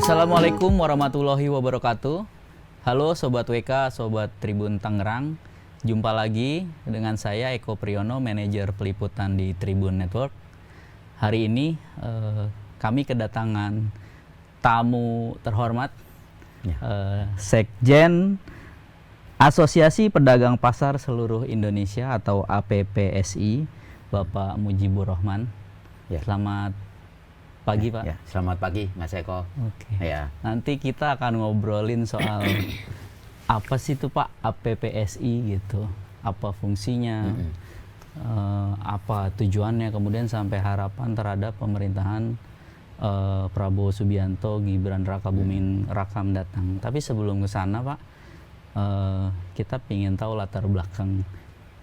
Assalamualaikum warahmatullahi wabarakatuh. Halo Sobat WK, Sobat Tribun Tangerang. Jumpa lagi dengan saya Eko Priyono, manajer peliputan di Tribun Network. Hari ini kami kedatangan tamu terhormat, Sekjen Asosiasi Pedagang Pasar Seluruh Indonesia atau APPSI, Bapak Mujibur Rahman. Ya. Selamat pagi, Pak. Ya, selamat pagi, Mas Eko. Oke. Ya. Nanti kita akan ngobrolin soal apa sih itu Pak APPSI gitu, apa fungsinya, apa tujuannya, kemudian sampai harapan terhadap pemerintahan Prabowo Subianto, Gibran Rakabuming Raka mendatang. Tapi sebelum ke sana Pak, kita ingin tahu latar belakang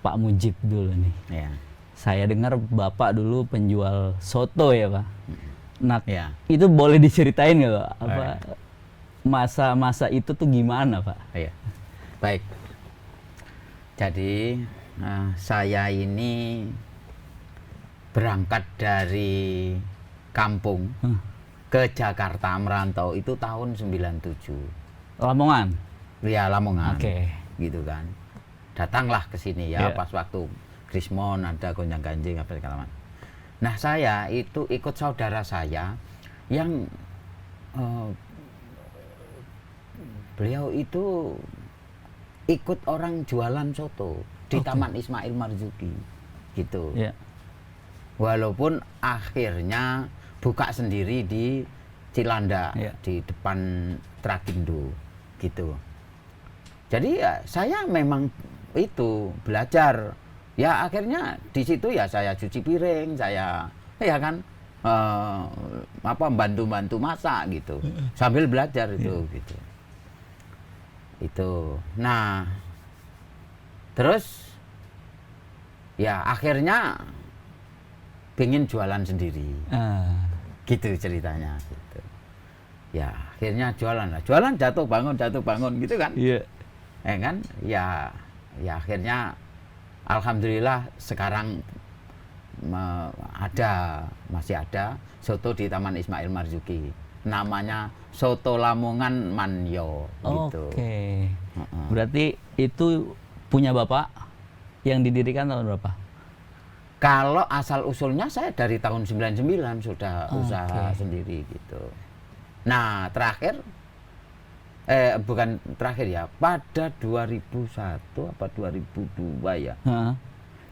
Pak Mujib dulu nih. Ya. Saya dengar Bapak dulu penjual soto ya Pak. Nah, Ya. itu boleh diceritain nggak Pak? Apa masa-masa itu tuh gimana Pak? Ya. Baik. Jadi saya ini berangkat dari kampung ke Jakarta merantau itu tahun 97. Lamongan. Ya, Lamongan. Oke. Gitu kan. Datanglah ke sini ya, Ya. pas waktu Krismon ada gonjang-ganjing apa segala macam. Nah, saya itu ikut saudara saya yang beliau itu ikut orang jualan soto di Taman Ismail Marzuki gitu. Ya. Walaupun akhirnya buka sendiri di Cilanda, Ya. di depan Trakindo gitu. Jadi ya saya memang itu belajar. Ya akhirnya di situ ya saya cuci piring, saya ya kan bantu-bantu masak gitu. Sambil belajar itu gitu. Itu. Nah, terus ya akhirnya pengen jualan sendiri. Gitu ceritanya gitu. Ya, akhirnya jualan lah. Jualan jatuh bangun gitu kan. Iya. Kan? Ya akhirnya alhamdulillah sekarang masih ada soto di Taman Ismail Marzuki. Namanya Soto Lamongan Manyo gitu. Oke. Berarti itu punya Bapak yang didirikan tahun berapa? Kalau asal usulnya saya dari tahun 99 sudah usaha sendiri gitu. Nah, bukan terakhir ya, pada 2001 apa 2002 ya.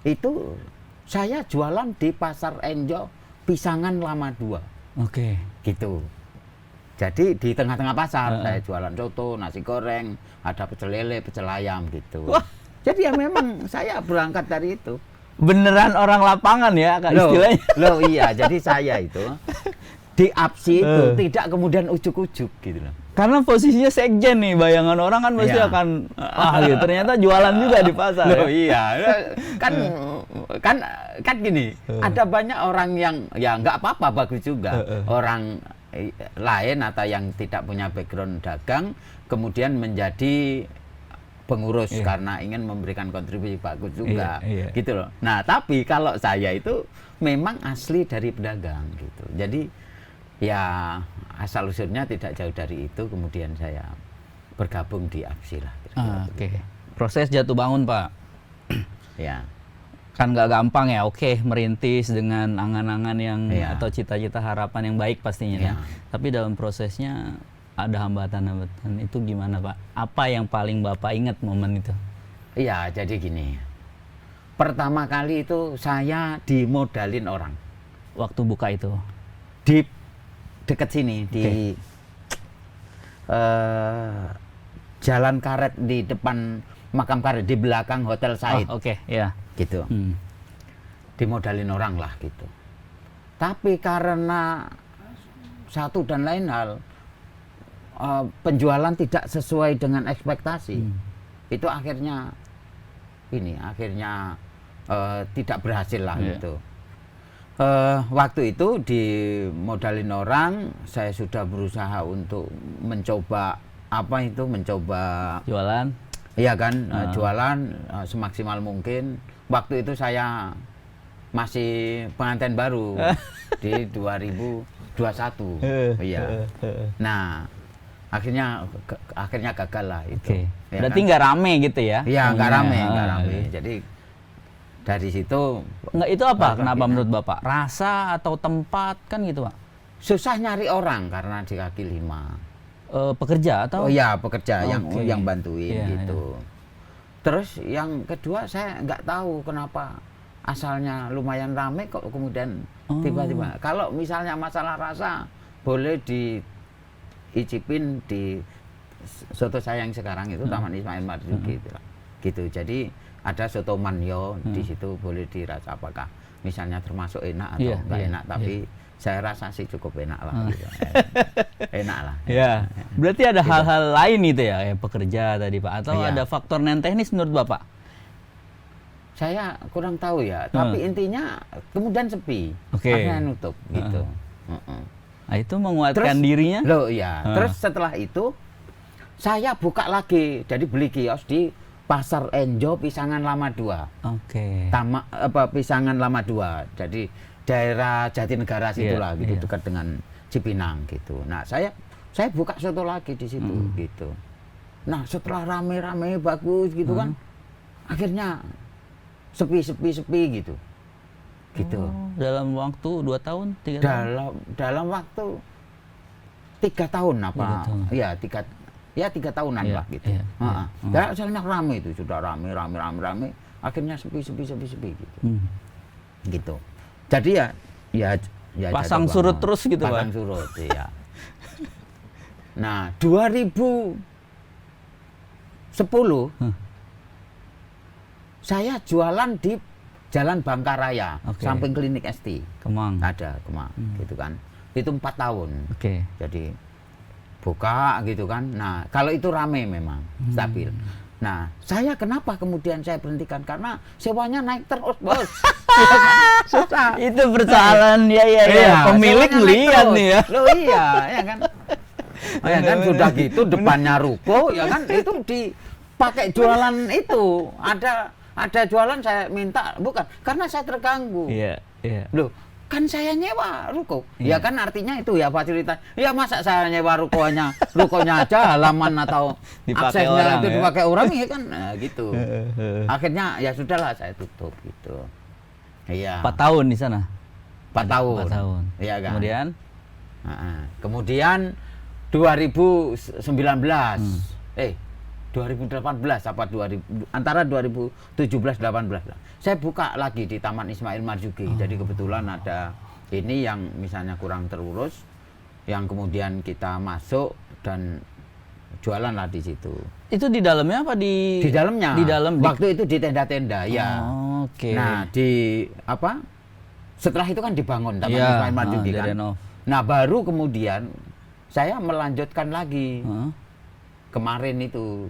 Itu saya jualan di Pasar Enjo Pisangan Lama 2. Oke. Gitu. Jadi di tengah-tengah pasar saya jualan soto, nasi goreng, ada pecel lele, pecel ayam gitu. Wah. Jadi ya memang saya berangkat dari itu. Beneran orang lapangan ya Kak istilahnya. Loh iya, jadi saya itu di APSI itu tidak kemudian ujuk-ujuk gitu loh. Karena posisinya sekjen nih, bayangan orang kan pasti Iya. akan gitu. Ternyata jualan juga di pasar. Loh Ya? iya, kan gini, ada banyak orang yang ya nggak apa-apa, bagus juga. Orang lain atau yang tidak punya background dagang kemudian menjadi pengurus karena ingin memberikan kontribusi bagus juga, gitu loh. Nah, tapi kalau saya itu memang asli dari pedagang gitu. Jadi ya asal usulnya tidak jauh dari itu, kemudian saya bergabung di APSI lah. Oke. Proses jatuh bangun Pak. Ya. Kan nggak gampang ya. Oke, merintis dengan angan-angan yang Iya. atau cita-cita harapan yang baik pastinya. Iya. Ya. Tapi dalam prosesnya ada hambatan-hambatan. Itu gimana Pak? Apa yang paling Bapak ingat momen itu? Iya, jadi gini. Pertama kali itu saya dimodalin orang. Waktu buka itu? Di dekat sini, di Jalan Karet di depan Makam Karet, di belakang Hotel Said. Oke, ya. Gitu. Dimodalin orang lah gitu. Tapi karena satu dan lain hal, penjualan tidak sesuai dengan ekspektasi, itu akhirnya tidak berhasil lah gitu. Waktu itu dimodalin orang, saya sudah berusaha untuk mencoba Jualan? Iya kan, jualan semaksimal mungkin. Waktu itu saya masih pengantin baru di 2000 21. Iya. Nah, akhirnya gagal lah itu. Oke. Ya Berarti kan? nggak rame gitu ya? Iya, nggak rame, Maunya. nggak Ah, rame. iya. Jadi dari situ Nggak, itu apa? balik Kenapa lagi, menurut Bapak? Rasa atau tempat kan gitu, Pak? susah nyari orang karena di kaki 5. Pekerja atau? Oh iya, pekerja Oke. yang bantuin Iya, gitu. Terus yang kedua saya nggak tahu kenapa asalnya lumayan rame kok kemudian tiba-tiba. Kalau misalnya masalah rasa boleh diicipin di soto saya yang sekarang itu Taman Ismail Marzuki gitu. Jadi ada soto manyo di situ boleh dirasa apakah misalnya termasuk enak atau Iya, nggak iya, enak, tapi saya rasa sih cukup enak lah gitu. Enak lah. Ya, berarti ada hal-hal lain itu ya, kayak pekerja tadi Pak, atau Iya. ada faktor non teknis menurut Bapak? Saya kurang tahu ya, tapi intinya kemudian sepi. Oke. Akhirnya nutup gitu. Heeh. Nah, itu menguatkan dirinya. Loh iya. Terus setelah itu saya buka lagi, jadi beli kios di Pasar Enjo Pisangan Lama 2. Oke. Pisangan Lama 2. Jadi daerah Jatinegara situlah gitu, iya. dekat dengan Cipinang gitu. Nah, saya buka soto lagi di situ gitu. Nah, setelah rame-rame bagus gitu kan. Akhirnya sepi gitu. Gitu. Oh, dalam waktu 2 tahun, 3 tahun? Dalam waktu 3 tahun apa? 3 tahun. Iya, 3 tahunan Iya, lah gitu. iya, Heeh. Ya, asalnya rame itu, sudah rame. Akhirnya sepi gitu. Gitu. Jadi ya Pasang jatuh surut bangun. terus gitu, Pak? Pasang surut, iya. Nah, 2010 saya jualan di Jalan Bangkaraya, Oke. samping klinik ST. Kemang. Ada Kemang, gitu kan. Itu 4 tahun. Oke. Jadi buka gitu kan. Nah, kalau itu rame memang, stabil. Nah, saya kenapa kemudian saya berhentikan? Karena sewanya naik terus, Bos. Susah. Itu persoalan ya. Pemilik sewanya naik lihat terus. nih ya. Loh iya, ya kan. Ya kan sudah gitu depannya ruko, ya kan itu dipakai jualan itu. Ada jualan saya minta, bukan karena saya terganggu. Iya. Loh, kan saya nyewa ruko. Iya. Ya kan artinya itu ya fasilitas. Ya masa saya nyewa rukonya aja halaman atau Dipakai aksesnya orang, itu ya? dipakai orang ya kan. Nah, gitu. Akhirnya ya sudahlah saya tutup gitu. Iya. 4 tahun di sana. 4 tahun. 4 tahun. Iya kan. Kemudian Kemudian 2019. 2018 apa antara 2017 18 lah. Saya buka lagi di Taman Ismail Marzuki. Jadi kebetulan ada ini yang misalnya kurang terurus yang kemudian kita masuk dan jualan lah di situ. Itu di dalamnya apa di? Di dalamnya. Di dalam. Waktu itu di tenda-tenda ya. Oke. Nah, di apa? Setelah itu kan dibangun Taman Iya, Ismail Marzuki kan. direnov. Nah, baru kemudian saya melanjutkan lagi. Kemarin itu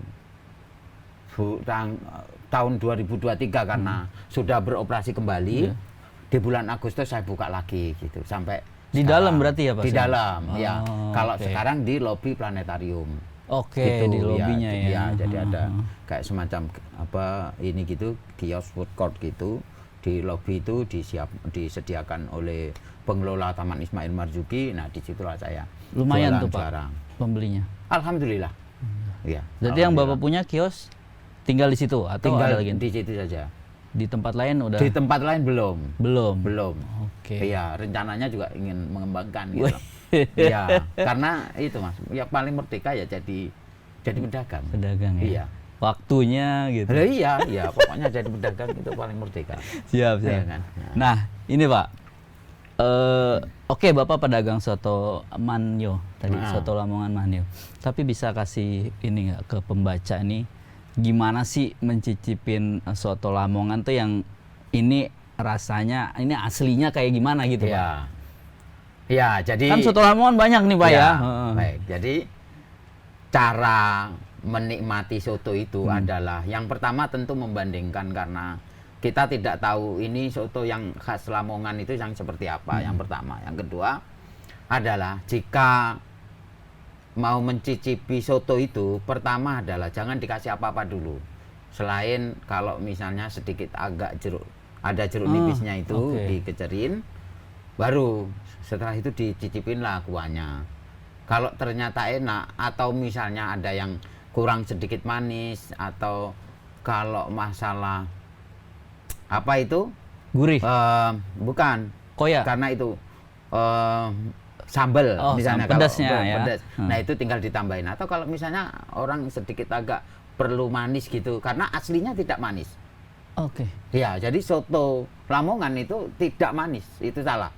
tahun 2023 karena sudah beroperasi kembali. Iya. Di bulan Agustus saya buka lagi gitu sampai Di sekarang. dalam berarti ya, Pak? Di dalam, ya. Oh, Kalau oke. sekarang di lobi planetarium. Oke, Gitu, di lobbynya ya. Iya, jadi ada kayak semacam apa ini gitu, kios food court gitu. Di lobi itu disediakan oleh pengelola Taman Ismail Marzuki. Nah, disitulah saya Lumayan jualan tuh, Pak, sekarang. pembelinya. Alhamdulillah. Iya. Jadi yang Bapak punya kios tinggal di situ atau tinggal ada lagi? di situ saja. Di tempat lain udah? Di tempat lain belum. Belum. Oke. Iya, rencananya juga ingin mengembangkan Wih. gitu. Iya, karena itu Mas, ya paling merdeka ya jadi pedagang. Pedagang ya. Iya. Waktunya gitu. Lah iya, pokoknya jadi pedagang itu paling merdeka. Siap. Iya kan? Nah, ini Pak. Oke, Bapak pedagang soto manyo tadi, soto Lamongan manyo. Tapi bisa kasih ini nggak ke pembaca ini, gimana sih mencicipin soto Lamongan tuh yang ini rasanya, ini aslinya kayak gimana gitu, Pak? Iya. Iya, jadi Kan soto Lamongan banyak nih, Pak ya. Baik, jadi cara menikmati soto itu adalah yang pertama tentu membandingkan karena kita tidak tahu ini soto yang khas Lamongan itu yang seperti apa. Yang pertama, yang kedua adalah jika mau mencicipi soto itu, pertama adalah jangan dikasih apa-apa dulu. Selain kalau misalnya sedikit agak ada jeruk nipisnya itu dikecerin. baru setelah itu dicicipin lah kuahnya. Kalau ternyata enak atau misalnya ada yang kurang sedikit manis, atau kalau masalah apa itu Gurih. bukan Koya. karena itu sambal misalnya kalau pedasnya ya. pedas. Nah itu tinggal ditambahin. Atau kalau misalnya orang sedikit agak perlu manis gitu, karena aslinya tidak manis. Oke. Ya, jadi soto Lamongan itu tidak manis, itu salah.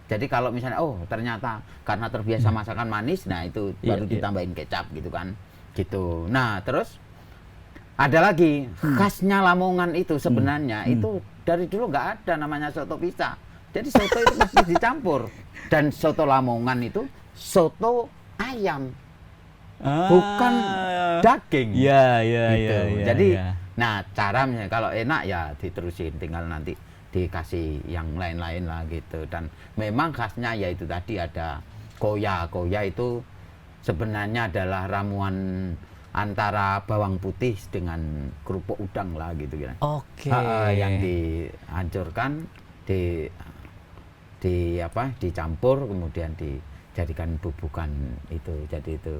Jadi kalau misalnya ternyata karena terbiasa masakan manis, nah itu baru ditambahin kecap gitu kan. Gitu. Nah, terus ada lagi khasnya Lamongan itu sebenarnya itu dari dulu nggak ada namanya soto pisah. Jadi soto itu pasti dicampur. Dan soto Lamongan itu soto ayam, bukan daging. Iya, Gitu. iya. Jadi nah cara misalnya kalau enak ya diterusin, tinggal nanti dikasih yang lain-lain lah gitu. Dan memang khasnya yaitu tadi ada koya. Koya itu sebenarnya adalah ramuan antara bawang putih dengan kerupuk udang lah gitu kan. Oke. Yang dihancurkan, dicampur, kemudian dijadikan bubukan itu. Jadi itu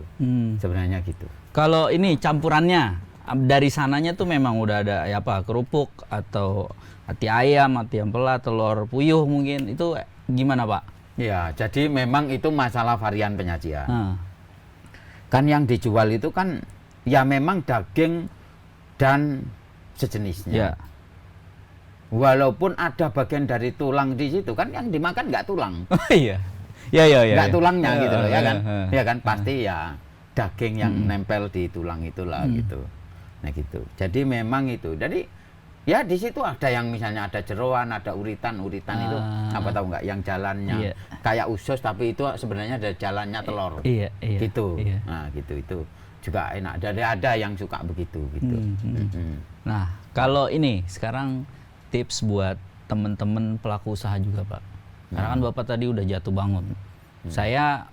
sebenarnya gitu. Kalau ini campurannya dari sananya tuh memang udah ada ya apa, kerupuk atau hati ayam pelat, telur puyuh mungkin, itu gimana Pak? Ya, jadi memang itu masalah varian penyajian. Kan yang dijual itu kan ya memang daging dan sejenisnya. Ya. Walaupun ada bagian dari tulang di situ, kan yang dimakan nggak tulang. Iya. Ya. Nggak tulangnya gitu loh, ya kan? Ya kan pasti ya daging yang nempel di tulang itulah gitu. Nah gitu. Jadi memang itu. Jadi ya di situ ada yang misalnya ada jeroan, ada uritan itu apa tahu nggak yang jalannya kayak usus tapi itu sebenarnya ada jalannya telur. Iya. Gitu. Iya. Nah gitu itu juga enak. Jadi ada yang suka begitu gitu. Nah kalau ini sekarang tips buat temen-temen pelaku usaha juga Pak. Karena kan Bapak tadi udah jatuh bangun. Saya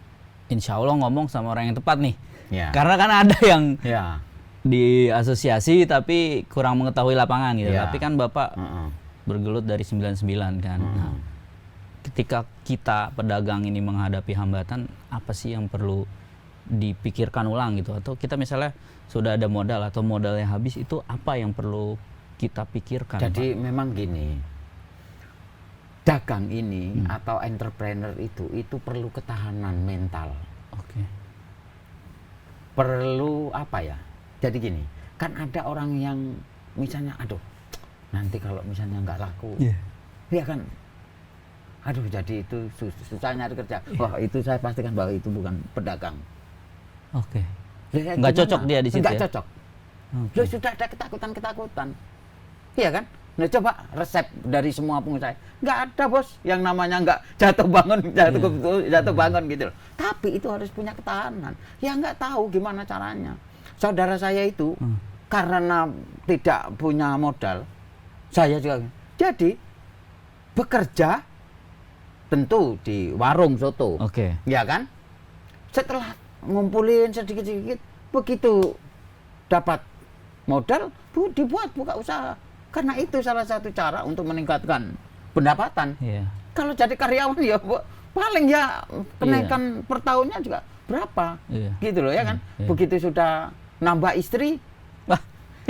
insya Allah ngomong sama orang yang tepat nih. Ya. Karena kan ada yang Ya. di asosiasi tapi kurang mengetahui lapangan gitu. Ya. Tapi kan Bapak bergelut dari 99 kan. Nah, ketika kita pedagang ini menghadapi hambatan, apa sih yang perlu dipikirkan ulang gitu? Atau kita misalnya sudah ada modal atau modalnya habis, itu apa yang perlu kita pikirkan? Jadi Pak? memang gini, dagang ini atau entrepreneur itu perlu ketahanan mental. Oke. Perlu apa ya? Jadi gini, kan ada orang yang misalnya, aduh, nanti kalau misalnya nggak laku, ya kan, aduh, jadi itu susah nyari kerja. Wah, itu saya pastikan bahwa itu bukan pedagang. Oke. Ya, Nggak cocok dia di situ. Nggak ya? cocok. Loh, sudah ada ketakutan. Iya kan? Nah, coba resep dari semua pengusaha. Nggak ada bos yang namanya nggak jatuh bangun gitu loh. Tapi itu harus punya ketahanan. Ya nggak tahu gimana caranya. Saudara saya itu karena tidak punya modal, saya juga. Jadi bekerja tentu di warung soto. Oke. Ya kan? Setelah ngumpulin sedikit-sedikit, begitu dapat modal, dibuat buka usaha. Karena itu salah satu cara untuk meningkatkan pendapatan. Iya. Kalau jadi karyawan ya paling ya kenaikan per tahunnya juga berapa, gitu loh ya kan. Begitu sudah nambah istri,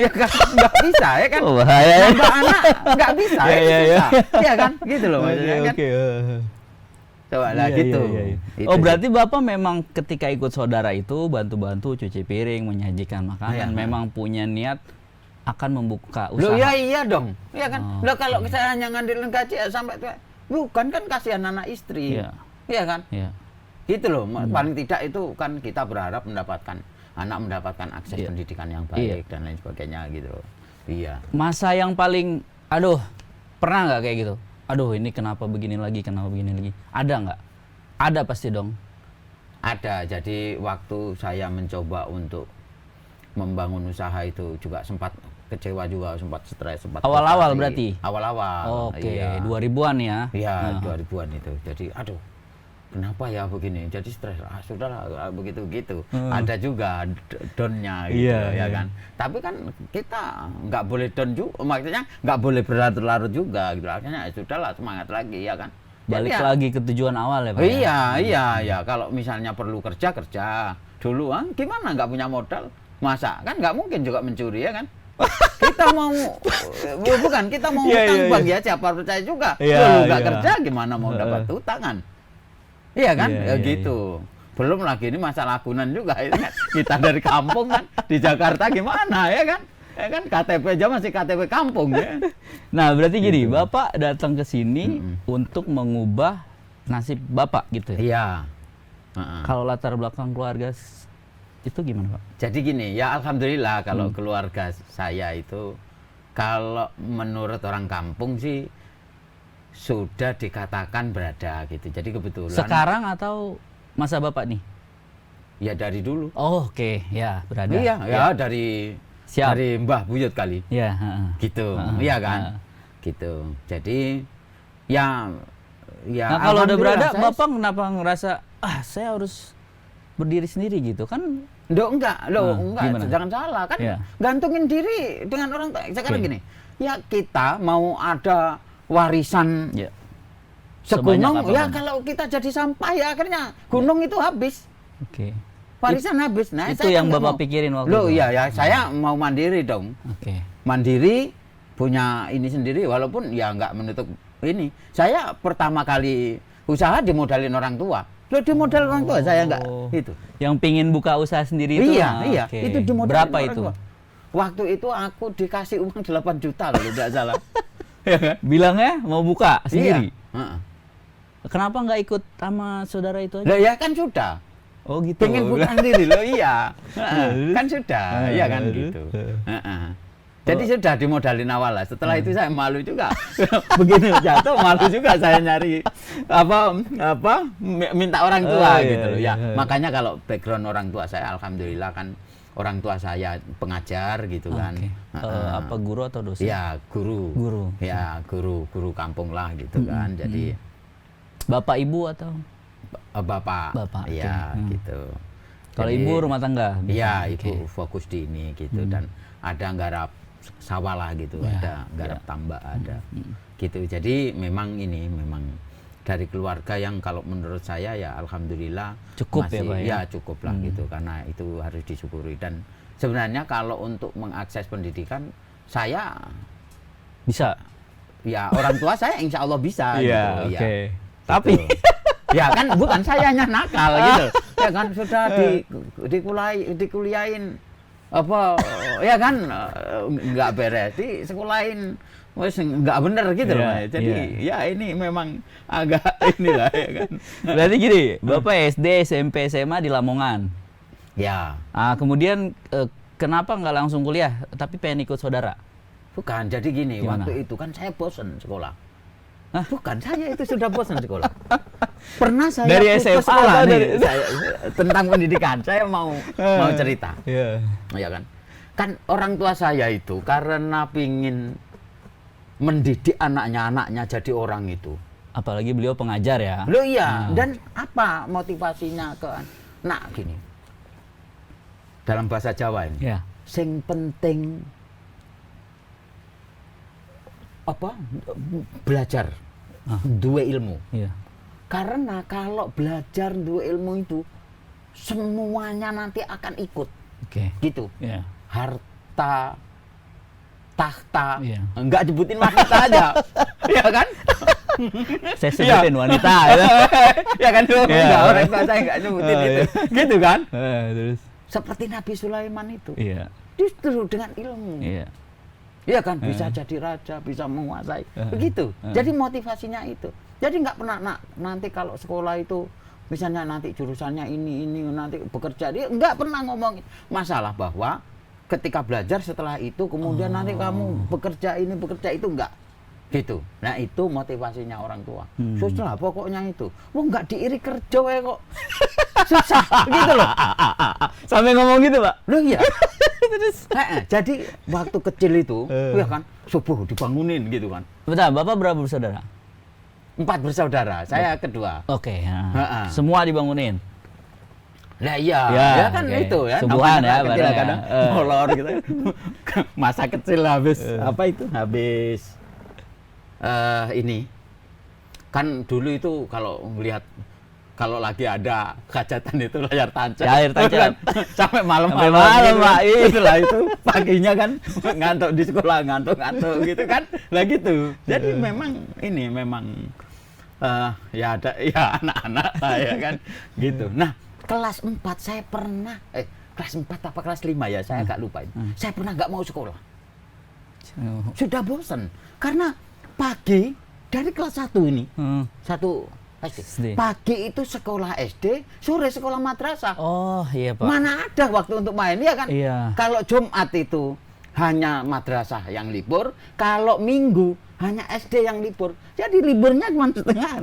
ya kan nggak bisa ya kan. Nambah anak nggak bisa, susah, ya kan, gitu loh maksudnya kan. Coba lah gitu. Oh berarti Bapak memang ketika ikut saudara itu bantu-bantu cuci piring, menyajikan makanan, memang punya niat akan membuka usaha. Loh iya dong, ya kan. Loh kalau saya hanya ngandelin gaji ya sampai tua, bukan kan kasihan anak istri, iya kan. Gitu loh, paling tidak itu kan kita berharap anak mendapatkan akses pendidikan yang baik dan lain sebagainya gitu. Iya. Masa yang paling, aduh, pernah nggak kayak gitu? Aduh, ini kenapa begini lagi? Ada nggak? Ada pasti dong. Ada. Jadi waktu saya mencoba untuk membangun usaha itu juga sempat kecewa juga, sempat stres, sempat awal-awal berarti. Awal-awal. Oke, 2000-an ya. Iya, 2000-an itu. Jadi aduh, kenapa ya begini? Jadi stres. Sudahlah begitu gitu. Ada juga down-nya gitu ya kan. Tapi kan kita nggak boleh down juga, maksudnya nggak boleh berlarut-larut juga gitu. Akhirnya sudahlah, semangat lagi ya kan. Balik Ya, lagi ke tujuan awal ya Pak? Iya. Kalau misalnya perlu kerja dulu, gimana nggak punya modal? Masa kan nggak mungkin juga mencuri ya kan? Kita mau kita mau Iya, utang iya, bank iya. ya siapa percaya juga. Iya, Lu nggak iya. kerja gimana mau dapat utangan? Iya kan? Iya, Ya iya, gitu. Belum lagi ini masalah lagunan juga ini kan. Kita dari kampung kan di Jakarta gimana ya kan? Ya kan KTP aja masih KTP kampung ya. Nah, berarti gini, Gitu. Bapak datang ke sini untuk mengubah nasib Bapak gitu ya? Iya. Heeh. Kalau latar belakang keluarga itu gimana Pak? Jadi gini, ya alhamdulillah kalau keluarga saya itu kalau menurut orang kampung sih sudah dikatakan berada gitu. Jadi kebetulan Sekarang atau masa Bapak nih? ya dari dulu. Oh, oke, ya berada. Iya, ya dari Siap. dari Mbah Buyut kali. Ya, heeh. Gitu. Heeh, Iya kan? heeh. Gitu. Jadi ya Nah, kalau udah berada, alhamdulillah Bapak kenapa ngerasa saya harus berdiri sendiri gitu kan? Enggak, Gimana? jangan salah kan Iya. gantungin diri dengan orang tua. Sekarang Oke. gini, ya kita mau ada warisan Ya. segunung, Sebanyak ya apapun. kalau kita jadi sampah ya akhirnya gunung itu habis, Oke. warisan habis. Nah, Itu saya yang kan nggak Bapak mau. pikirin waktu Loh itu? iya ya, saya mau mandiri dong, Oke. mandiri punya ini sendiri walaupun ya nggak menutup ini. Saya pertama kali usaha dimodalin orang tua. Loh dimodal orang tua saya nggak Oh. itu. Yang pingin buka usaha sendiri itu? Iya, Oke. itu dimodalin Berapa orang itu? tua. Waktu itu aku dikasih uang 8 juta kalau tidak salah. Ya kan? Bilangnya mau buka sendiri. Iya. Heeh. Kenapa nggak ikut sama saudara itu aja? Lah ya kan sudah. Oh gitu. Pengen buka sendiri loh, iya. Heeh, kan sudah, iya kan Terus? gitu. Heeh. Jadi sudah dimodalin awal lah. Setelah itu saya malu juga. Begini jatuh malu juga saya nyari minta orang tua Oh, iya, gitu loh ya. iya. Makanya kalau background orang tua saya alhamdulillah kan orang tua saya pengajar gitu kan. Oke. Heeh. Apa guru atau dosen? Ya guru. Guru. Ya guru kampung lah gitu kan. Jadi Bapak ibu atau? bapak. Bapak, Iya oke. gitu. Kalau Jadi- ibu rumah tangga? Iya, Oke. ibu fokus di ini gitu dan ada nggarap sawah lah gitu, Ya, ada nggarap tambak ada. Gitu. Jadi memang ini memang dari keluarga yang kalau menurut saya ya alhamdulillah Cukup ya, masih Pak, ya? ya cukup lah gitu karena itu harus disyukuri dan sebenarnya kalau untuk mengakses pendidikan saya Bisa? ya orang tua saya insya Allah bisa Iya, gitu. oke. Ya, Tapi gitu. Ya kan bukan sayanya nakal gitu. Ya kan sudah dikuliahin apa ya kan nggak beres di sekolahin wes nggak bener gitu loh. Iya, Mas. Jadi ya ini memang agak inilah ya kan. berarti gini, Bapak SD, SMP, SMA di Lamongan. Ya, Kemudian kenapa nggak langsung kuliah, tapi pengen ikut saudara? bukan. Jadi gini, Gimana? waktu itu kan saya bosen sekolah. Hah? Bukan, saya itu sudah bosan sekolah. Pernah saya Dari putus SMA sekolah atau nih, dari- tentang pendidikan. Saya mau cerita. Iya. Ya kan? Kan orang tua saya itu karena pingin mendidik anaknya jadi orang itu. Apalagi beliau pengajar ya. Loh iya, dan apa motivasinya ke nak gini? Dalam bahasa Jawa ini. Ya. Sing penting apa? Belajar. Dua ilmu. Iya. Karena kalau belajar dua ilmu itu semuanya nanti akan ikut. Oke. Gitu. Iya. Harta, tahta, Iya. enggak sebutin wanita aja, ya kan? Saya sebutin wanita ya. Ya kan dulu Iya. enggak orang tua saya enggak sebutin Oh, itu, iya. gitu kan? Terus. Seperti Nabi Sulaiman itu, Iya. justru dengan ilmu, Iya. ya kan bisa jadi raja, bisa menguasai, begitu. Jadi motivasinya itu. Jadi nggak pernah nanti kalau sekolah itu misalnya nanti jurusannya ini nanti bekerja dia nggak pernah ngomongin masalah bahwa ketika belajar setelah itu kemudian nanti kamu bekerja itu enggak gitu. Nah itu motivasinya orang tua. Susah pokoknya itu. Wah nggak diiri kerja ya kok. Susah gitu loh. Sampai ngomong gitu, Pak. Loh iya. Jadi waktu kecil itu ya kan subuh dibangunin gitu kan. Bentar, Bapak berapa bersaudara? 4 bersaudara, saya kedua. Oke. Ha-ha. Semua dibangunin. Nah iya, Ya, ya kan oke. itu ya. Subuhan namanya ya, kecil bareng ya. kadang molor gitu. Masa kecil habis apa itu? Habis ini kan dulu itu kalau melihat kalau lagi ada hajatan itu layar tancap. Layar tancap. Sampai malam malam, Pak. Itulah itu paginya kan ngantuk di sekolah, ngantuk gitu kan. Lah gitu. Jadi memang ini memang ya ada ya anak-anak ya kan gitu. Nah, kelas 4 saya pernah kelas 4 apa kelas 5 ya, saya agak lupa itu. Saya pernah nggak mau sekolah. Sudah bosan karena pagi dari kelas 1 ini. 1 SD. Pagi itu sekolah SD, sore sekolah madrasah. Oh iya Pak. Mana ada waktu untuk main ya kan? Iya. Kalau Jumat itu hanya madrasah yang libur, kalau Minggu hanya SD yang libur. Jadi liburnya cuma setengah,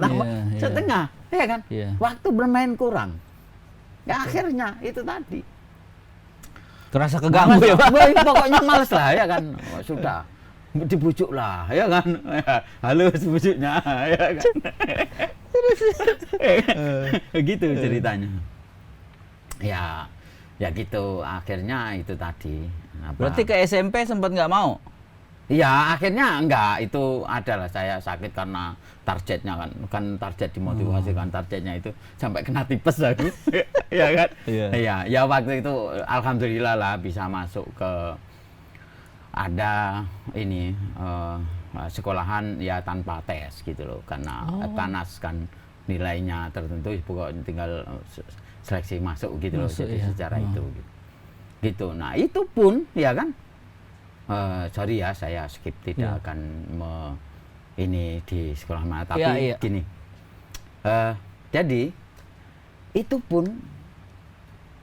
setengah, ya kan? Iya. Waktu bermain kurang. Ya akhirnya itu tadi. Terasa keganggu ya Pak? Pokoknya males lah ya kan. Sudah. Dibujuk lah, ya kan? Halus bujuknya, ya kan? Gitu ceritanya. Ya gitu. Akhirnya itu tadi. Berarti ke SMP sempat nggak mau? Iya, akhirnya enggak. Itu adalah saya sakit karena targetnya kan target dimotivasi kan, targetnya itu sampai kena tipes aku. Ya kan? Iya. Ya waktu itu alhamdulillah lah bisa masuk ke ada ini sekolahan ya tanpa tes gitu loh, karena panas kan nilainya tertentu, pokoknya tinggal seleksi masuk gitu loh. Jadi secara itu gitu. Nah itu pun ya kan sorry ya saya skip, tidak akan ini di sekolah mana, tapi gini jadi itu pun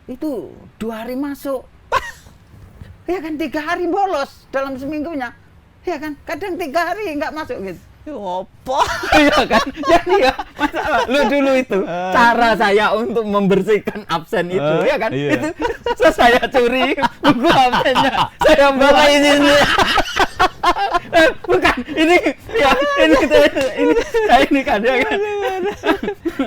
itu 2 hari masuk. Ya kan 3 hari bolos dalam seminggunya, ya kan kadang 3 hari nggak masuk gitu. Apa? Iya kan, jadi ya masalah. Lu dulu itu cara saya untuk membersihkan absen itu, ya kan? Iya. Itu saya curi buku absennya, saya bawa ini. Bukan, ini ya ini kan ya kan.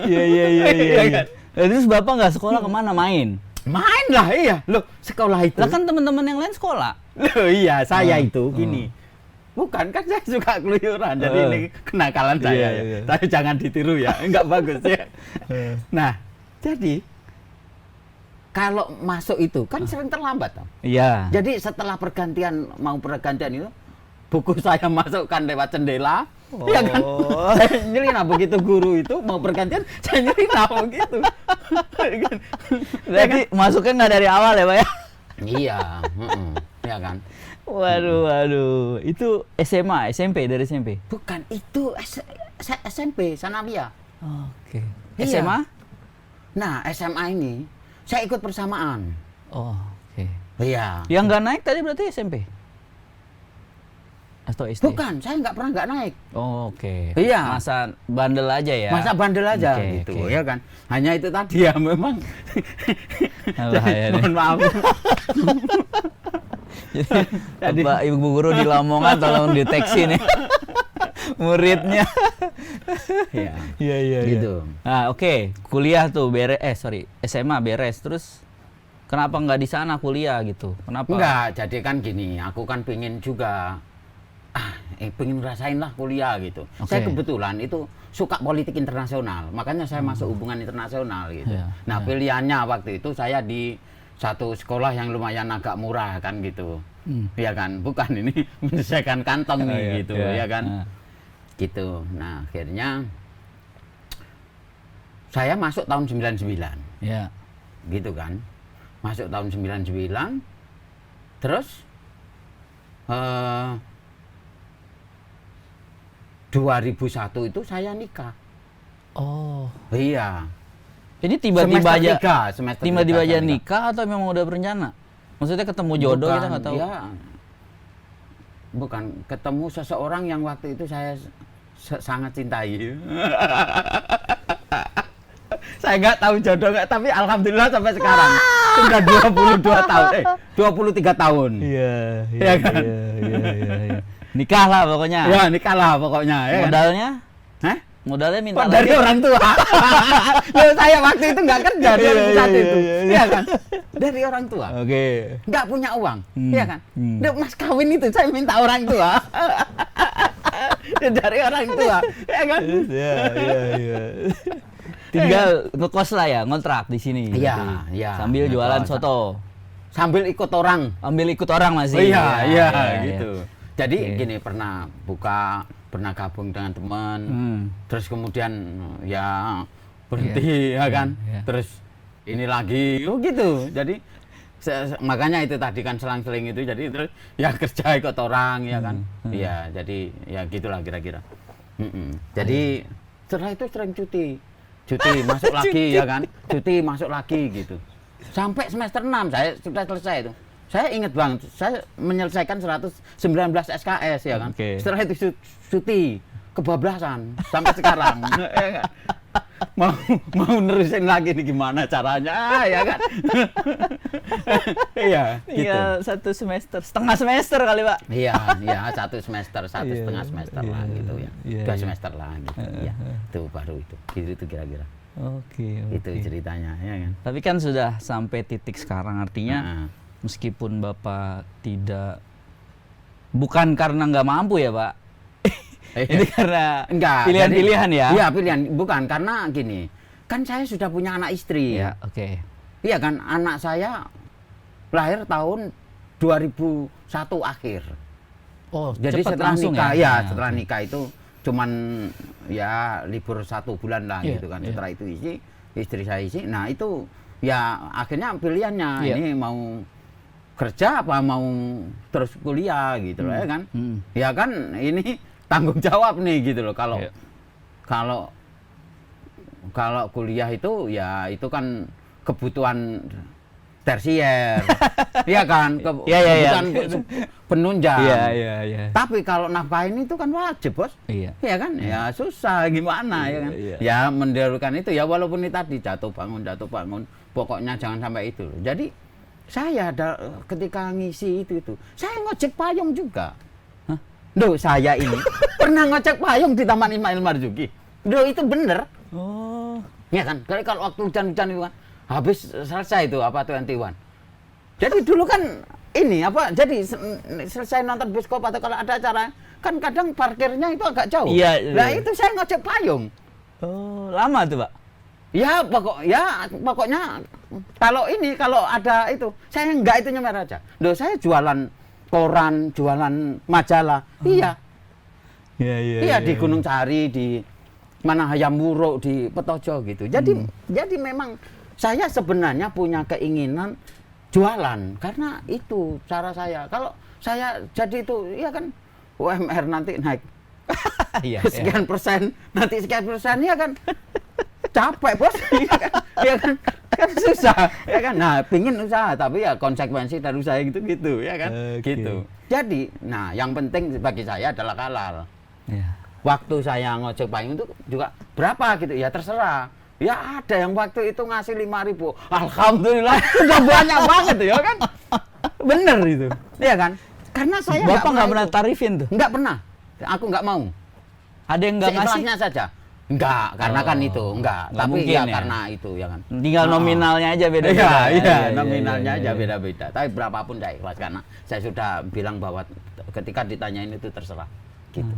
Iya. Terus Bapak nggak sekolah kemana, main? Main lah, iya. Loh, sekolah itu. Lah kan teman-teman yang lain sekolah. Loh iya, saya itu gini. Bukan, kan saya suka keluyuran. Jadi ini kenakalan saya ya. Tapi jangan ditiru ya, enggak bagus ya. Nah, jadi kalau masuk itu kan sering terlambat. Iya. Jadi setelah pergantian itu, buku saya masukkan lewat jendela. Ya kan, saya nyelinap begitu guru itu mau pergantian, saya nyelinap begitu. Berarti masuknya nggak dari awal ya Pak ya? Iya, ya kan. Waduh, itu SMA, SMP, dari SMP? Bukan, itu SMP, Sanawiyah. Oke. Iya. SMA? Nah, SMA ini saya ikut persamaan. Oh, oke. Iya. Yang nggak naik tadi berarti SMP? Atau SD? Bukan, saya nggak pernah nggak naik. Oh, oke. Iya. Masa bandel aja ya? Masa bandel aja gitu, ya kan. Hanya itu tadi ya memang. Mohon maaf. Jadi Pak Ibu Guru di Lamongan tolong deteksi nih muridnya. Iya. Gitu. Nah, oke. Kuliah tuh beres, SMA beres, terus kenapa nggak di sana kuliah gitu? Kenapa? Enggak, jadi kan gini, aku kan pengen juga pengen ngerasain lah kuliah gitu. Saya kebetulan itu suka politik internasional, makanya saya masuk hubungan internasional gitu. Nah, pilihannya waktu itu saya di satu sekolah yang lumayan agak murah kan gitu. Ya kan, bukan ini menyelesaikan kantong nih gitu, ya kan. Gitu. Nah, akhirnya saya masuk tahun 99. Ya. Gitu kan. Masuk tahun 99. Terus 2001 itu saya nikah. Oh. Iya. Jadi tiba-tiba aja tiba-tiba aja nikah atau memang udah berencana? Maksudnya ketemu jodoh kita nggak tahu? Ya, bukan, ketemu seseorang yang waktu itu saya sangat cintai. Saya nggak tahu jodoh nggak, tapi alhamdulillah sampai sekarang sudah 22 tahun, 23 tahun. Iya kan? Iya. Nikah lah pokoknya. Ya, nikah lah pokoknya. Ya modalnya? Hah? Modalnya minta dari lagi. Orang tua. Loh, saya waktu itu nggak kerja saat itu. Iya kan? Dari orang tua. Oke. Nggak punya uang. Iya kan? Mas kawin itu saya minta orang tua. dari orang tua, ya kan? Iya, iya. Tinggal ngekos lah ya, ngontrak di sini. Iya, berarti. iya. Sambil jualan Ngekos. soto. Sambil ikut orang. Ambil ikut orang masih. Oh, iya, iya, iya, gitu. Jadi Oke. gini, pernah gabung dengan teman, terus kemudian ya berhenti, ya kan? Iya. Terus ini lagi, oh gitu. Jadi makanya itu tadi kan selang-seling itu, jadi terus ya kerja ikut orang, ya kan? Iya, jadi ya gitulah kira-kira. Jadi setelah itu sering cuti masuk lagi, ya kan? Cuti masuk lagi gitu. Sampai semester 6 saya sudah selesai itu. Saya ingat banget, saya menyelesaikan 119 SKS, ya kan. Oke. Setelah itu cuti, kebablasan sampai sekarang. Ya kan? mau nerusin lagi nih gimana caranya, ya kan. Iya, gitu. Tinggal 1 semester, setengah semester kali Pak. Iya, satu semester, Iya, 1,5 semester lah iya, gitu ya. iya, 2 iya. semester lah gitu. Ya, itu baru itu. Gitu kira-kira. Oke. Itu ceritanya, ya kan. Tapi kan sudah sampai titik sekarang, artinya Heeh. meskipun Bapak bukan karena nggak mampu ya Pak. Ini karena Enggak, pilihan-pilihan ya. Iya, pilihan. Bukan, karena gini. Kan saya sudah punya anak istri. Ya, oke. Iya kan, anak saya lahir tahun 2001 akhir. Oh, Jadi cepat setelah langsung nikah, ya. setelah oke. nikah itu cuman ya libur 1 bulan lah Iya, gitu kan. iya. Setelah itu istri saya isi. Nah itu ya akhirnya pilihannya Iya. ini mau kerja apa mau terus kuliah gitu loh, ya kan. Ya kan ini tanggung jawab nih gitu loh. Kalau Iya. kalau kuliah itu ya itu kan kebutuhan tersier. Iya kan? Iya. Kebutuhan penunjang. Iya. Tapi kalau nafkahin itu kan wajib, Bos. Iya. Iya kan? Ya susah gimana, ya kan? Iya. Ya mendahulukan itu ya, walaupun ini tadi jatuh bangun. Pokoknya jangan sampai itu loh. Jadi saya ketika ngisi itu saya ngojek payung juga. Hah? Duh, saya ini pernah ngojek payung di Taman Ismail Marzuki. Duh, itu bener. Oh. Ya kan? Kalau waktu hujan-hujan itu kan habis selesai itu apa 21. Jadi dulu kan ini apa? Jadi selesai nonton bioskop atau kalau ada acara kan kadang parkirnya itu agak jauh. Iya. Nah, itu saya ngojek payung. Oh, lama tuh Pak. Ya pokoknya kalau ada itu saya enggak itu nyemer aja. Loh, saya jualan koran, jualan majalah. Iya. Iya di Gunung Sari, di mana Hayam Wuruk, di Petojo gitu. Jadi memang saya sebenarnya punya keinginan jualan karena itu cara saya. Kalau saya jadi itu ya kan UMR nanti naik Iya. sekian persen, nanti sekian persen, ya kan capek Bos. Ya kan susah, ya kan. Nah, pingin usaha tapi ya konsekuensi dari usaha gitu ya kan. Oke. Gitu. Jadi, nah yang penting bagi saya adalah halal. Iya. Waktu saya ngojek payung itu juga berapa gitu ya terserah. Ya ada yang waktu itu ngasih 5.000. Alhamdulillah sudah banyak banget ya kan. Bener itu. Iya kan? Karena saya Bapak nggak pernah itu. tarifin tuh? Nggak pernah. Aku nggak mau. Ada yang nggak ngasih? Seikhlasnya saja. Enggak, karena kan Oh, itu enggak. nggak Tapi mungkin ya, ya? karena itu ya kan. Tinggal nominalnya aja beda-beda. Iya, ya? nominalnya Iya, aja iya. beda-beda. Tapi berapapun saya ikhlas karena saya sudah bilang bahwa ketika ditanyain itu terserah. Gitu.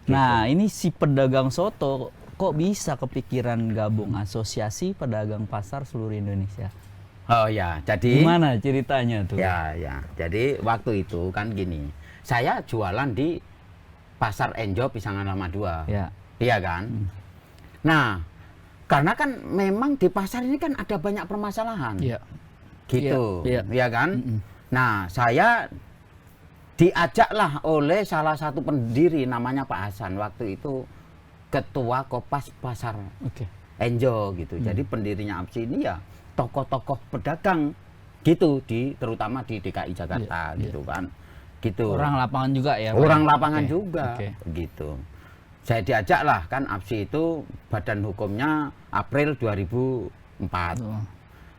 Nah, ini si pedagang soto kok bisa kepikiran gabung asosiasi pedagang pasar seluruh Indonesia? Oh ya, jadi Gimana ceritanya tuh? ya. Jadi waktu itu kan gini. Saya jualan di Pasar Enjo Pisangan Lama 2. Ya. Iya kan? Nah, karena kan memang di pasar ini kan ada banyak permasalahan. Iya. Gitu. Iya. Iya kan? Nah, saya diajaklah oleh salah satu pendiri namanya Pak Hasan. Waktu itu ketua Kopas Pasar Oke. Enjo gitu. Jadi pendirinya APSI ini ya tokoh-tokoh pedagang gitu terutama di DKI Jakarta Iya, gitu kan. Gitu. Orang lapangan juga ya? Pak? Orang lapangan Oke, juga oke. gitu. Saya diajak lah kan APSI itu badan hukumnya April 2004. Oh.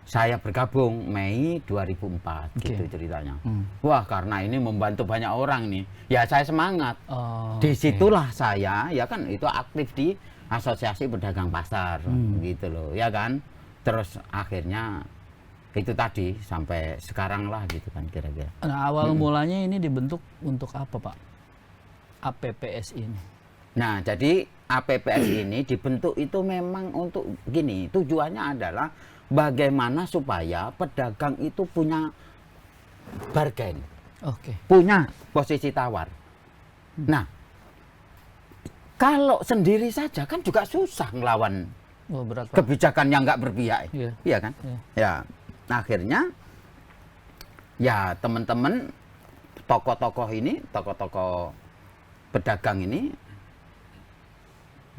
Saya bergabung Mei 2004 Oke. gitu ceritanya. Hmm. Wah, karena ini membantu banyak orang nih. Ya saya semangat. Oh, Disitulah saya ya kan itu aktif di Asosiasi Pedagang Pasar gitu loh, ya kan. Terus akhirnya itu tadi sampai sekarang lah gitu kan kira-kira. Nah, awal mulanya ini dibentuk untuk apa, Pak? APPS ini. Nah, jadi APPS ini dibentuk itu memang untuk gini, tujuannya adalah bagaimana supaya pedagang itu punya bargain, punya posisi tawar. Nah, kalau sendiri saja kan juga susah ngelawan berat, Pak. kebijakan yang nggak berpihak, iya kan? Ya, akhirnya ya teman-teman tokoh-tokoh ini, tokoh-tokoh pedagang ini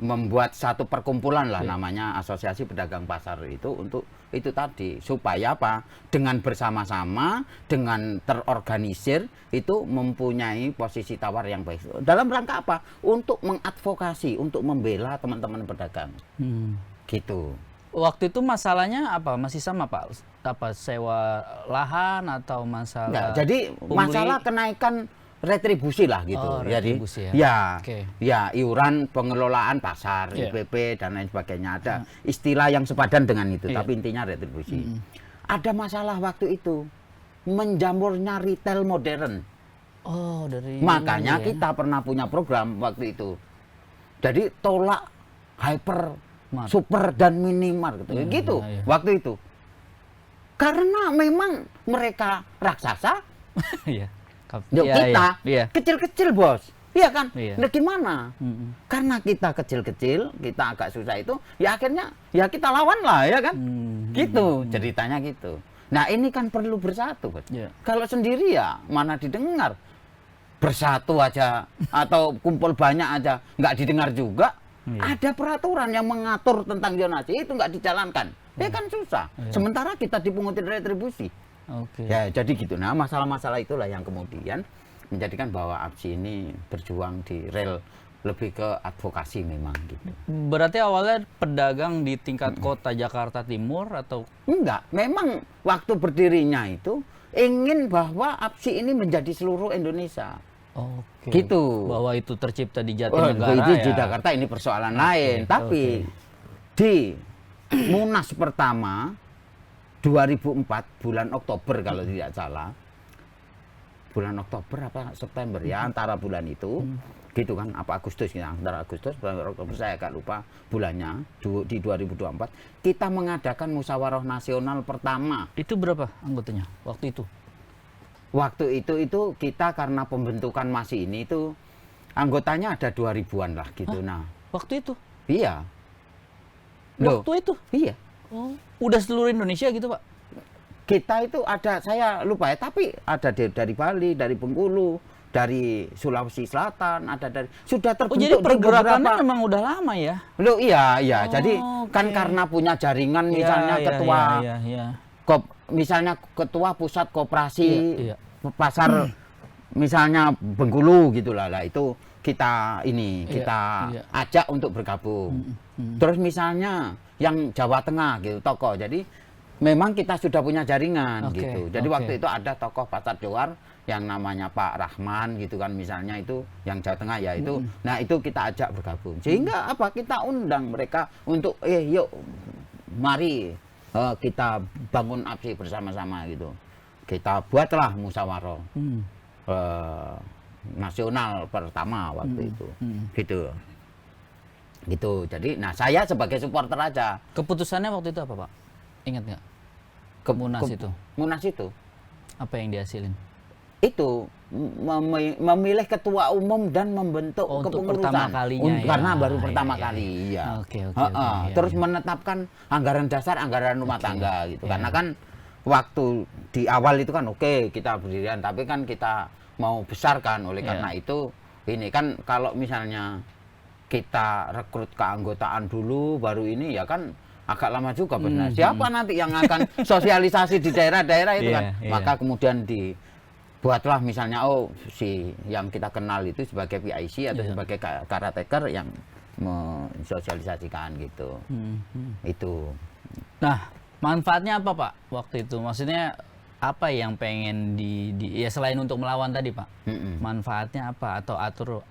membuat satu perkumpulan lah namanya Asosiasi Pedagang Pasar itu untuk itu tadi supaya apa? Dengan bersama-sama, dengan terorganisir itu mempunyai posisi tawar yang baik. Dalam rangka apa? Untuk mengadvokasi, untuk membela teman-teman pedagang. Gitu. Waktu itu masalahnya apa? Masih sama, Pak? Apa sewa lahan atau masalah? Enggak, jadi masalah kenaikan retribusi lah gitu. Oh, Jadi retribusi ya iuran pengelolaan pasar, IPP dan lain sebagainya, ada istilah yang sepadan dengan itu, tapi intinya retribusi. Ada masalah waktu itu menjamurnya retail modern. Oh, Makanya kita pernah punya program waktu itu. Jadi tolak hyper, super dan minimart gitu. Waktu itu. Karena memang mereka raksasa. Yuk kita kecil-kecil, Bos. Iya kan? Nah, gimana? Karena kita kecil-kecil, kita agak susah itu, ya akhirnya ya kita lawan lah, ya kan? Gitu, ceritanya gitu. Nah, ini kan perlu bersatu, Bos. Kalau sendiri ya mana didengar. Bersatu aja atau kumpul banyak aja nggak didengar juga. Ada peraturan yang mengatur tentang zonasi itu nggak dijalankan. Ya kan susah. Sementara kita dipungutin retribusi. Ya jadi gitu. Nah, masalah-masalah itulah yang kemudian menjadikan bahwa APSI ini berjuang di rel lebih ke advokasi memang gitu. Berarti awalnya pedagang di tingkat kota Jakarta Timur atau? Enggak, memang waktu berdirinya itu ingin bahwa APSI ini menjadi seluruh Indonesia. Gitu. Bahwa itu tercipta di Jatinegara itu di Jakarta ini persoalan lain. Tapi di Munas pertama 2004 bulan Oktober kalau tidak salah, bulan Oktober apa September ya, antara bulan itu gitu kan, apa Agustus ya, antara Agustus Oktober saya agak lupa bulannya, di 2024 kita mengadakan musyawarah nasional pertama. Itu berapa anggotanya waktu itu? Waktu itu kita karena pembentukan masih ini itu anggotanya ada 2000-an lah gitu. Nah, waktu itu? Iya. Waktu itu? Iya. Udah seluruh Indonesia gitu, Pak? Kita itu ada, saya lupa ya, tapi ada dari Bali, dari Bengkulu, dari Sulawesi Selatan, ada dari sudah terbentuk. Jadi pergerakannya memang udah lama ya? Loh iya. Jadi kan karena punya jaringan misalnya ketua misalnya ketua pusat koperasi pasar misalnya Bengkulu gitulah. Lah itu kita ajak untuk bergabung. Terus misalnya yang Jawa Tengah gitu tokoh. Jadi memang kita sudah punya jaringan gitu. Jadi waktu itu ada tokoh Pasar Johar yang namanya Pak Rahman gitu kan misalnya, itu yang Jawa Tengah ya itu. Nah, itu kita ajak bergabung. Sehingga apa? Kita undang mereka untuk yuk mari kita bangun APSI bersama-sama gitu. Kita buatlah musyawarah nasional pertama waktu itu. Gitu. Jadi, nah saya sebagai supporter aja. Keputusannya waktu itu apa, Pak? Ingat nggak? Munas itu. Apa yang dihasilin? Itu memilih ketua umum dan membentuk kepengurusan. Pertama kalinya karena baru pertama kali. Iya. Terus menetapkan anggaran dasar, anggaran rumah tangga gitu. Karena kan waktu di awal itu kan kita berdirian, tapi kan kita mau besarkan. Oleh karena itu ini kan kalau misalnya kita rekrut keanggotaan dulu baru ini ya kan agak lama juga benar. Siapa nanti yang akan sosialisasi di daerah-daerah itu kan. Maka kemudian dibuatlah misalnya si yang kita kenal itu sebagai PIC atau sebagai karateker yang mensosialisasikan gitu. Itu. Nah, manfaatnya apa, Pak, waktu itu? Maksudnya apa yang pengen ya selain untuk melawan tadi, Pak? Manfaatnya apa? Atau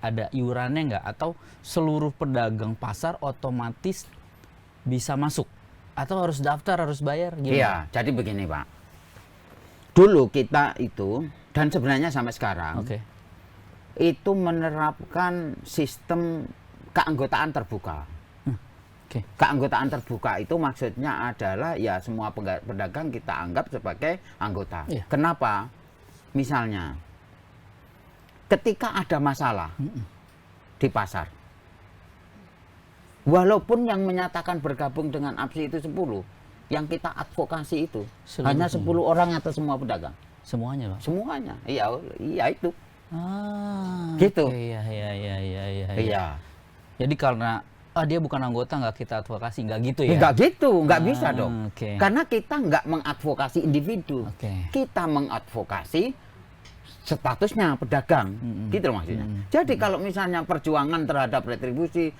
ada iurannya nggak? Atau seluruh pedagang pasar otomatis bisa masuk? Atau harus daftar, harus bayar? Gimana? Iya, jadi begini, Pak. Dulu kita itu, dan sebenarnya sampai sekarang, itu menerapkan sistem keanggotaan terbuka. Oke. Keanggotaan terbuka itu maksudnya adalah ya semua pedagang kita anggap sebagai anggota. Iya. Kenapa? Misalnya, ketika ada masalah di pasar, walaupun yang menyatakan bergabung dengan APSI itu 10, yang kita advokasi itu hanya 10 orang atau semua pedagang. Semuanya, Pak? Semuanya, iya itu. Gitu. Gitu. Iya. Iya. Jadi karena dia bukan anggota nggak kita advokasi, nggak gitu ya? Enggak gitu, nggak bisa dong. Oke. Karena kita nggak mengadvokasi individu. Oke. Kita mengadvokasi statusnya pedagang, gitu loh maksudnya. Jadi kalau misalnya perjuangan terhadap retribusi,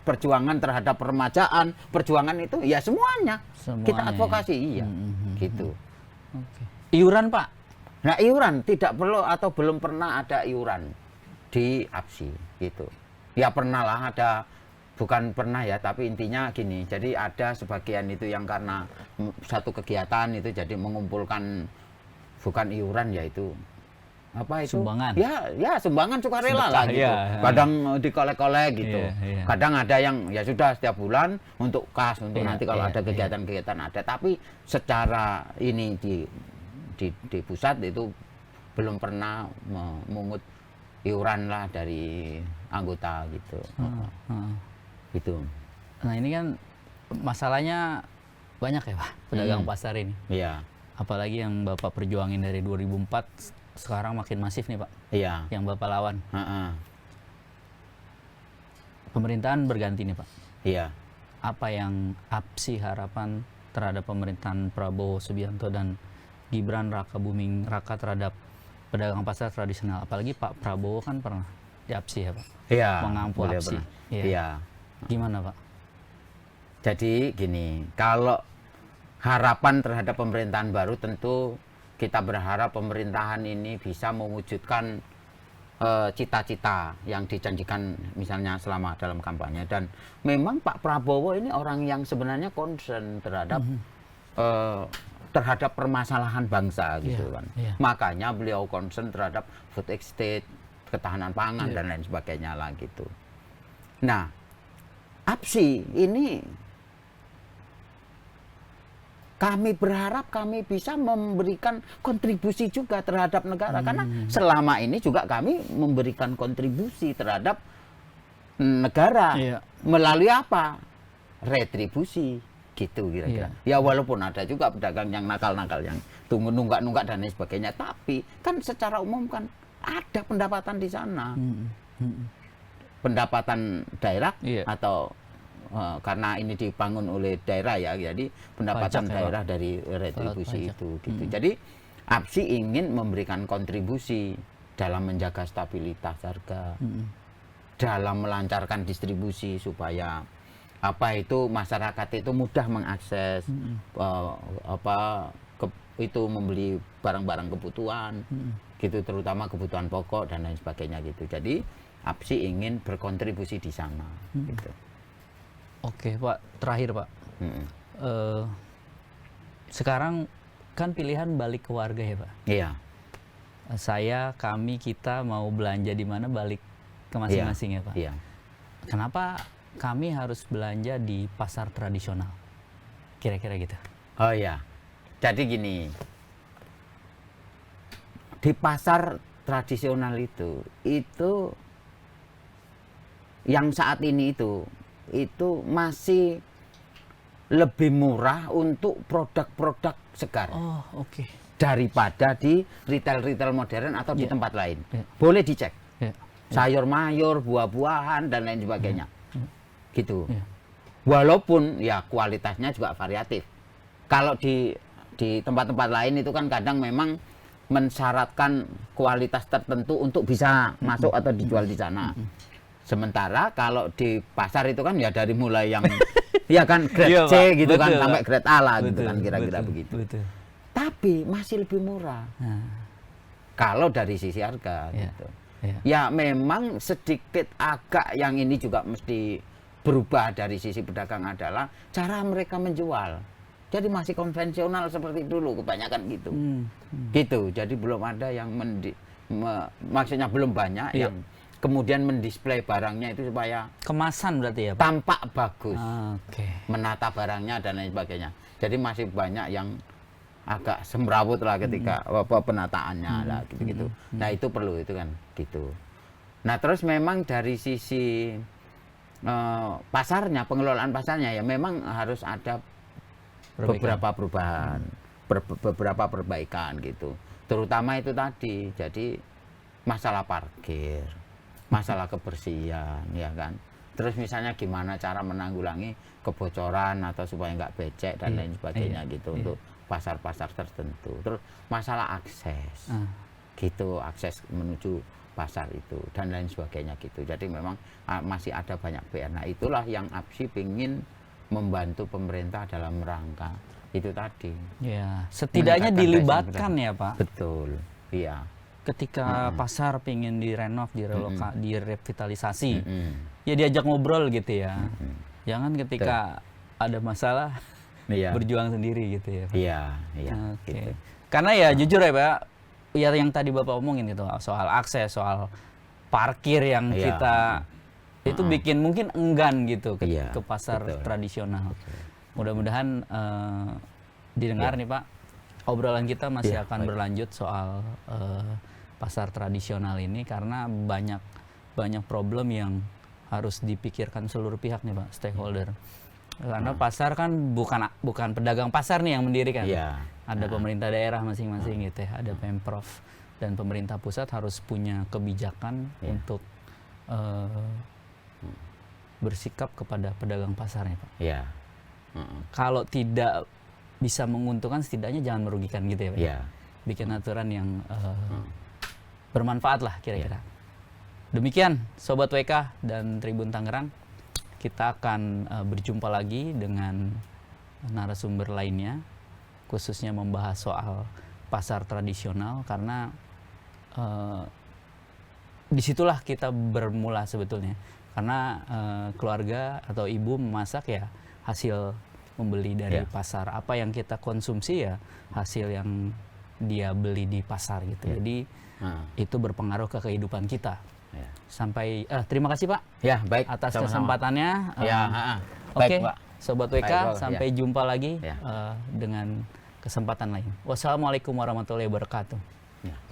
perjuangan terhadap peremajaan, perjuangan itu ya semuanya, kita advokasi, iya, gitu. Oke. Iuran, Pak? Nah, iuran tidak perlu atau belum pernah ada iuran di APSI, gitu. Ya pernah lah ada. Bukan pernah ya, tapi intinya gini, jadi ada sebagian itu yang karena satu kegiatan itu jadi mengumpulkan bukan iuran, yaitu apa itu? Sumbangan. Ya sumbangan sukarela lah gitu. Ya. Kadang dikolek-kolek gitu. Iya. Kadang ada yang ya sudah setiap bulan untuk kas, untuk nanti kalau ada iya. kegiatan-kegiatan ada. Tapi secara ini di pusat itu belum pernah memungut iuran lah dari anggota gitu. Gitu. Nah ini kan masalahnya banyak ya, Pak, pedagang pasar ini. Iya. Apalagi yang Bapak perjuangin dari 2004, sekarang makin masif nih, Pak. Iya. Yang Bapak lawan. Pemerintahan berganti nih, Pak. Iya. Apa yang APSI harapan terhadap pemerintahan Prabowo Subianto dan Gibran Raka Buming Raka terhadap pedagang pasar tradisional? Apalagi Pak Prabowo kan pernah di APSI ya, Pak? Iya. Mengampu APSI. Iya. Gimana, Pak? Jadi gini, kalau harapan terhadap pemerintahan baru tentu kita berharap pemerintahan ini bisa mewujudkan cita-cita yang dijanjikan misalnya selama dalam kampanye. Dan memang Pak Prabowo ini orang yang sebenarnya concern terhadap terhadap permasalahan bangsa gitu kan. Makanya beliau concern terhadap food estate, ketahanan pangan dan lain sebagainya lah gitu. Nah, APSI ini kami berharap kami bisa memberikan kontribusi juga terhadap negara karena selama ini juga kami memberikan kontribusi terhadap negara melalui apa? Retribusi gitu kira-kira. Ya walaupun ada juga pedagang yang nakal-nakal yang tunggu nunggak-nunggak dan lain sebagainya, tapi kan secara umum kan ada pendapatan di sana. Pendapatan daerah atau karena ini dibangun oleh daerah ya, jadi pendapatan pajak, daerah dari retribusi itu gitu. Jadi APSI ingin memberikan kontribusi dalam menjaga stabilitas harga, dalam melancarkan distribusi supaya itu masyarakat itu mudah mengakses itu membeli barang-barang kebutuhan gitu, terutama kebutuhan pokok dan lain sebagainya gitu. Jadi APSI ingin berkontribusi di sana. Gitu. Oke, Pak. Terakhir, Pak. Sekarang kan pilihan balik ke warga ya, Pak? Iya. Kami, kita mau belanja di mana balik ke masing-masing ya, Pak? Iya. Kenapa kami harus belanja di pasar tradisional? Kira-kira gitu. Oh iya. Jadi gini. Di pasar tradisional itu yang saat ini itu masih lebih murah untuk produk-produk segar. Oh, oke. Daripada di retail-retail modern atau di tempat lain. Boleh dicek. Sayur mayur, buah-buahan dan lain sebagainya. Gitu. Walaupun ya kualitasnya juga variatif. Kalau di tempat-tempat lain itu kan kadang memang mensyaratkan kualitas tertentu untuk bisa masuk atau dijual di sana. Sementara kalau di pasar itu kan ya dari mulai yang ya kan grade C gitu kan sampai grade A lah gitu kan kira-kira begitu. Tapi masih lebih murah. Kalau dari sisi harga gitu. Ya memang sedikit agak yang ini juga mesti berubah dari sisi pedagang adalah cara mereka menjual. Jadi masih konvensional seperti dulu kebanyakan gitu. Gitu. Jadi belum ada yang maksudnya belum banyak yang kemudian mendisplay barangnya itu supaya Kemasan berarti ya, Pak? tampak bagus, Oke. menata barangnya dan lain sebagainya. Jadi masih banyak yang agak semrawut lah ketika penataannya lah gitu-gitu. Nah itu perlu itu kan gitu. Nah terus memang dari sisi pasarnya, pengelolaan pasarnya ya memang harus ada beberapa perubahan, beberapa perbaikan gitu. Terutama itu tadi, jadi masalah parkir, masalah kebersihan, ya kan. Terus misalnya gimana cara menanggulangi kebocoran atau supaya nggak becek dan lain sebagainya gitu untuk pasar-pasar tertentu. Terus masalah akses, gitu, akses menuju pasar itu dan lain sebagainya gitu. Jadi memang masih ada banyak PR. Nah itulah yang APSI ingin membantu pemerintah dalam rangka itu tadi. Ya, setidaknya dilibatkan ya, Pak. Betul, iya. Ketika pasar pingin direnov, direvitalisasi, ya diajak ngobrol gitu ya. Jangan ketika ada masalah berjuang sendiri gitu ya, Pak. Iya, iya. Oke. Gitu. Karena ya jujur ya, Pak, ya yang tadi Bapak omongin itu soal akses, soal parkir yang kita itu bikin mungkin enggan gitu ke pasar tradisional. Mudah-mudahan didengar nih Pak, obrolan kita masih akan berlanjut soal pasar tradisional ini karena banyak problem yang harus dipikirkan seluruh pihak nih Pak, stakeholder. Karena pasar kan bukan pedagang pasar nih yang mendirikan. Ada pemerintah daerah masing-masing gitu ya, ada Pemprov dan pemerintah pusat harus punya kebijakan untuk bersikap kepada pedagang pasarnya Pak. Kalau tidak bisa menguntungkan, setidaknya jangan merugikan gitu ya Pak. Bikin aturan yang bermanfaat lah kira-kira. Demikian Sobat WK dan Tribun Tangerang, kita akan berjumpa lagi dengan narasumber lainnya, khususnya membahas soal pasar tradisional karena disitulah kita bermula sebetulnya. Karena keluarga atau ibu memasak ya hasil membeli dari pasar. Apa yang kita konsumsi ya hasil yang dia beli di pasar gitu. Jadi itu berpengaruh ke kehidupan kita. Sampai terima kasih Pak. Baik. Atas Sama-sama. Kesempatannya. Baik, Oke, Pak. Sobat WK, Baik, sampai jumpa lagi dengan kesempatan lain. Wassalamualaikum warahmatullahi wabarakatuh.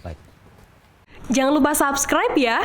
Baik. Jangan lupa subscribe ya.